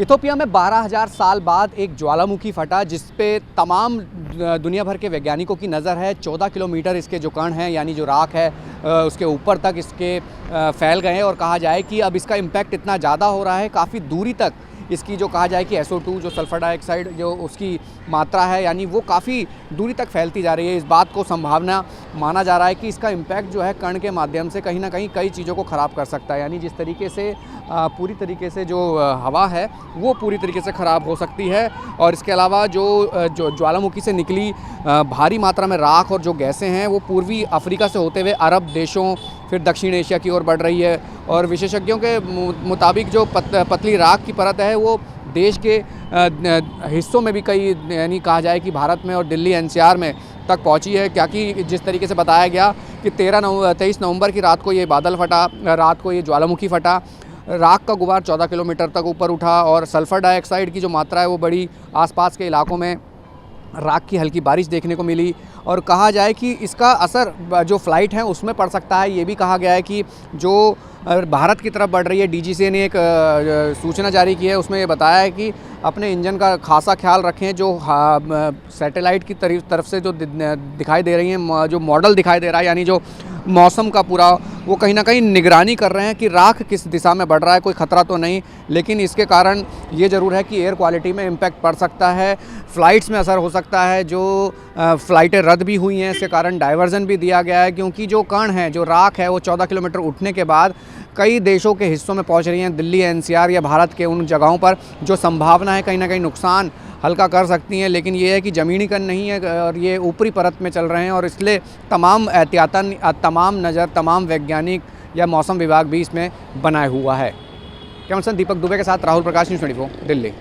Ethiopia में 12,000 साल बाद एक ज्वालामुखी फटा जिस पे तमाम दुनिया भर के वैज्ञानिकों की नज़र है। 14 किलोमीटर इसके जो कण हैं यानी जो राख है उसके ऊपर तक इसके फैल गए हैं और कहा जाए कि अब इसका इम्पैक्ट इतना ज़्यादा हो रहा है, काफ़ी दूरी तक इसकी जो कहा जाए कि SO2 जो सल्फर डाइऑक्साइड जो उसकी मात्रा है यानी वो काफ़ी दूरी तक फैलती जा रही है। इस बात को संभावना माना जा रहा है कि इसका इम्पैक्ट जो है कण के माध्यम से कहीं ना कहीं कई चीज़ों को ख़राब कर सकता है। यानी जिस तरीके से पूरी तरीके से जो हवा है वो पूरी तरीके से ख़राब हो सकती है और इसके अलावा जो ज्वालामुखी से निकली भारी मात्रा में राख और जो गैसें हैं वो पूर्वी अफ्रीका से होते हुए अरब देशों फिर दक्षिण एशिया की ओर बढ़ रही है। और विशेषज्ञों के मुताबिक जो पतली राख की परत है वो देश के हिस्सों में भी कई यानी कहा जाए कि भारत में और दिल्ली NCR में तक पहुंची है। क्या कि जिस तरीके से बताया गया कि 23 नवंबर की रात को ये बादल फटा, रात को ये ज्वालामुखी फटा, राख का गुबार 14 किलोमीटर तक ऊपर उठा और सल्फ़र डाइऑक्साइड की जो मात्रा है वो बड़ी, आसपास के इलाकों में राख की हल्की बारिश देखने को मिली। और कहा जाए कि इसका असर जो फ़्लाइट हैं उसमें पड़ सकता है। ये भी कहा गया है कि जो भारत की तरफ बढ़ रही है, DGCA ने एक सूचना जारी की है, उसमें ये बताया है कि अपने इंजन का खासा ख्याल रखें। जो सैटेलाइट की तरफ से जो दिखाई दे रही हैं, जो मॉडल दिखाई दे रहा है यानी जो मौसम का पूरा, वो कहीं ना कहीं निगरानी कर रहे हैं कि राख किस दिशा में बढ़ रहा है, कोई ख़तरा तो नहीं। लेकिन इसके कारण ये ज़रूर है कि एयर क्वालिटी में इम्पैक्ट पड़ सकता है, फ़्लाइट्स में असर हो सकता है। जो फ़्लाइटें रद्द भी हुई हैं इसके कारण डाइवर्जन भी दिया गया है, क्योंकि जो कण है, जो राख है, वो 14 किलोमीटर उठने के बाद कई देशों के हिस्सों में पहुंच रही हैं। दिल्ली NCR या भारत के उन जगहों पर जो संभावना है कहीं ना कहीं नुकसान हल्का कर सकती हैं। लेकिन ये है कि ज़मीनी कण नहीं है और ये ऊपरी परत में चल रहे हैं और इसलिए तमाम एहतियातन, तमाम नज़र, तमाम वैज्ञानिक या मौसम विभाग भी इसमें बनाए हुआ है। कैमरा पर्सन दीपक दुबे के साथ राहुल प्रकाश, न्यूज़ 24 दिल्ली।